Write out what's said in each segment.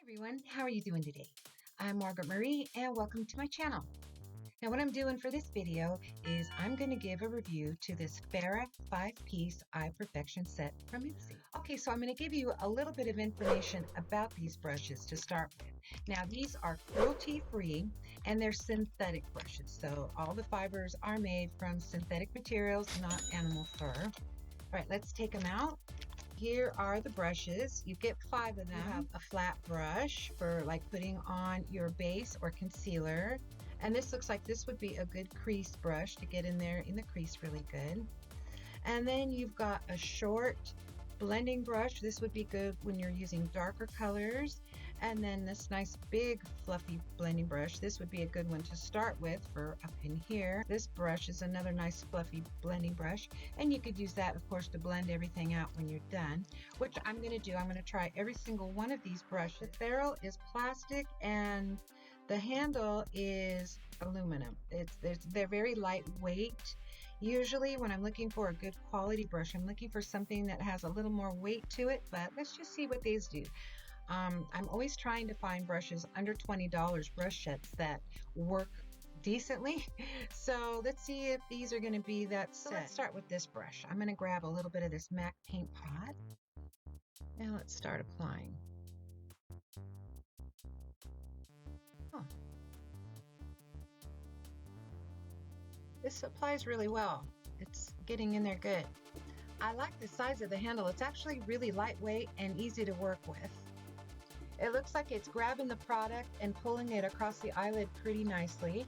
Everyone, how are you doing today? I'm Margaret Marie and welcome to my channel. Now what I'm doing for this video is I'm going to give a review to this F.A.R.A.H 5-piece eye perfection set from Ipsy. Okay, so I'm going to give you a little bit of information about these brushes to start with. Now these are cruelty-free and they're synthetic brushes, so all the fibers are made from synthetic materials, not animal fur. All right, let's take them out. Here are the brushes. You get 5 of them. You have a flat brush for like putting on your base or concealer. And this looks like this would be a good crease brush to get in there in the crease really good. And then you've got a short blending brush. This would be good when you're using darker colors. And then this nice big fluffy blending brush. This would be a good one to start with for up in here. This brush is another nice fluffy blending brush. And you could use that, of course, to blend everything out when you're done, which I'm going to do. I'm going to try every single one of these brushes. The ferrule is plastic and the handle is aluminum. They're very lightweight. Usually when I'm looking for a good quality brush, I'm looking for something that has a little more weight to it, but let's just see what these do. I'm always trying to find brushes under $20, brush sets that work decently. So let's see if these are going to be that set. So let's start with this brush. I'm going to grab a little bit of this MAC paint pot. Now let's start applying. Oh. This applies really well. It's getting in there good. I like the size of the handle. It's actually really lightweight and easy to work with. It looks like it's grabbing the product and pulling it across the eyelid pretty nicely.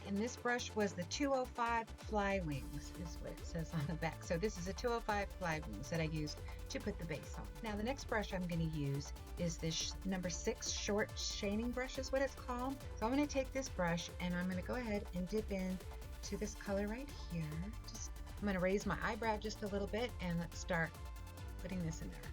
And this brush was the 205 Fly Wings, is what it says on the back. So this is a 205 Fly Wings that I used to put the base on. Now the next brush I'm going to use is this number 6 short shading brush is what it's called. So I'm going to take this brush and I'm going to go ahead and dip in to this color right here. I'm going to raise my eyebrow just a little bit and let's start putting this in there.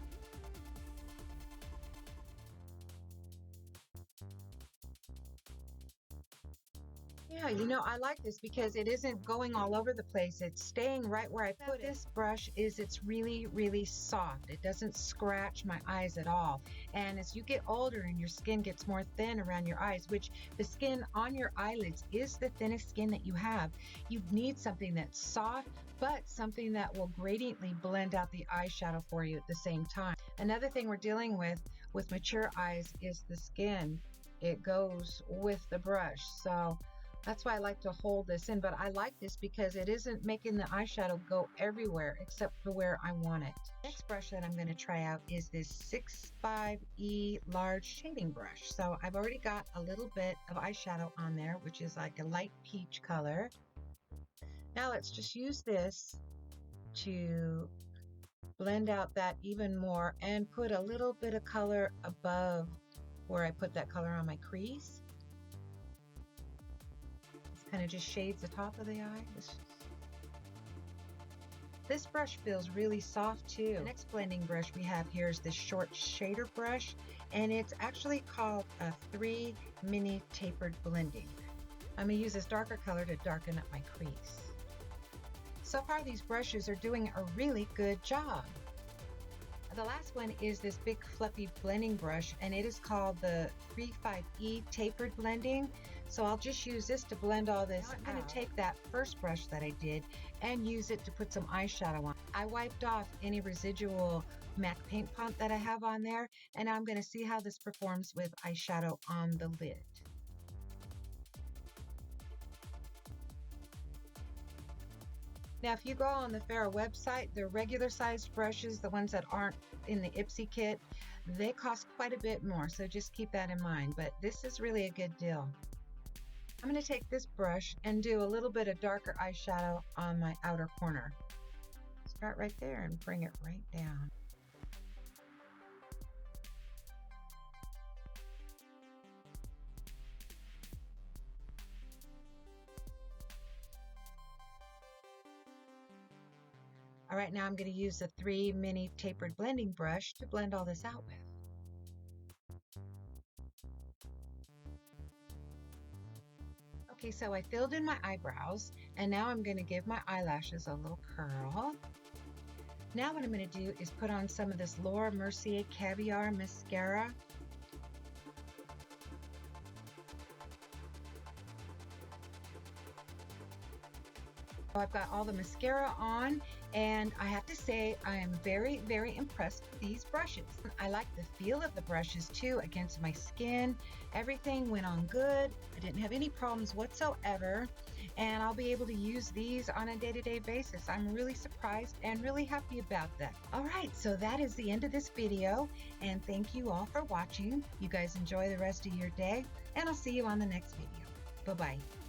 Yeah, you know, I like this because it isn't going all over the place. It's staying right where I put it. This brush it's really, really soft. It doesn't scratch my eyes at all. And as you get older and your skin gets more thin around your eyes, which the skin on your eyelids is the thinnest skin that you have, you need something that's soft, but something that will gradiently blend out the eyeshadow for you at the same time. Another thing we're dealing with mature eyes is the skin. It goes with the brush. So that's why I like to hold this in, but I like this because it isn't making the eyeshadow go everywhere except for where I want it. Next brush that I'm going to try out is this 6.5E large shading brush. So I've already got a little bit of eyeshadow on there, which is like a light peach color. Now let's just use this to blend out that even more and put a little bit of color above where I put that color on my crease. Kind of just shades the top of the eye. This brush feels really soft too. The next blending brush we have here is this short shader brush, and it's actually called a 3 mini tapered blending. I'm going to use this darker color to darken up my crease. So far these brushes are doing a really good job. The last one is this big fluffy blending brush, and it is called the 3.5E tapered blending. So I'll just use this to blend all this. I'm going to take that first brush that I did and use it to put some eyeshadow on. I wiped off any residual MAC paint pot that I have on there, and I'm going to see how this performs with eyeshadow on the lid. Now, if you go on the F.A.R.A.H website, the regular sized brushes, the ones that aren't in the Ipsy kit, they cost quite a bit more, so just keep that in mind. But this is really a good deal. I'm going to take this brush and do a little bit of darker eyeshadow on my outer corner. Start right there and bring it right down. All right, now I'm going to use the 3 mini tapered blending brush to blend all this out with. Okay, so I filled in my eyebrows, and now I'm going to give my eyelashes a little curl. Now what I'm going to do is put on some of this Laura Mercier Caviar Mascara. I've got all the mascara on, and I have to say I am very, very impressed with these brushes. I like the feel of the brushes too against my skin. Everything went on good. I didn't have any problems whatsoever, and I'll be able to use these on a day-to-day basis. I'm really surprised and really happy about that. All right, so that is the end of this video, and thank you all for watching. You guys enjoy the rest of your day, and I'll see you on the next video. Bye-bye.